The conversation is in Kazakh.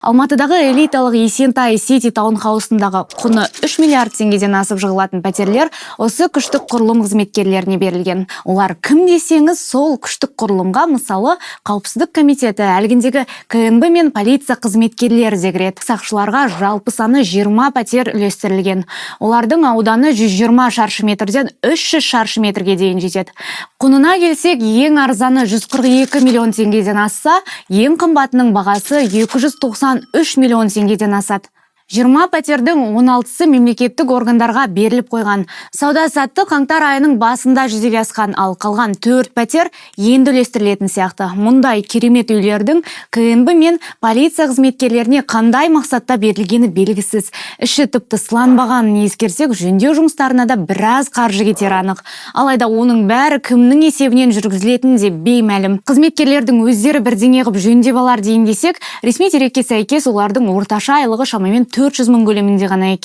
Алматыдағы элиталық Есентай Сити таунхаусындағы құны 3 миллиард теңгеден асып жығылатын пәтерлер осы күштік құрылым қызметкерлеріне берілген. Олар кім десеңіз, сол күштік құрылымға мысалы қауіпсіздік комитеті, әлгіндегі КНБ мен полиция қызметкерлері де кіреді. Сақшыларға жалпы саны 20 пәтер үлестірілген. Олардың ауданы 120 шаршы метрден 300 шаршы метрге дейін жетеді. Құнына келсек, ең арзаны 142 миллион теңгеден асса, ең қымбатының бағасы 293 миллион теңгеден асады. 20 пәтердің 16-сы мемлекеттік органдарға беріліп қойған. Сауда-саттық қаңтар айының басында жүзеге асқан, ал қалған 4 пәтер енді үлестірілетін сияқты. Мұндай керемет үйлердің КНБ мен полиция қызметкерлеріне қандай мақсатта берілгені белгісіз. Іші тіпті сыланбағанын ескерсек, жөндеу жұмыстарына да біраз қаржы кетері анық. Алайда оның бәрі кімнің есебінен жүргізілетіні де беймәлім. Қызметкерлердің өздері бірдеңе қылып жөндеп алар дейін десек, ресми дерекке сәйкес олардың орташа айлығы шамамен 400 мың көлемінде ғана екен.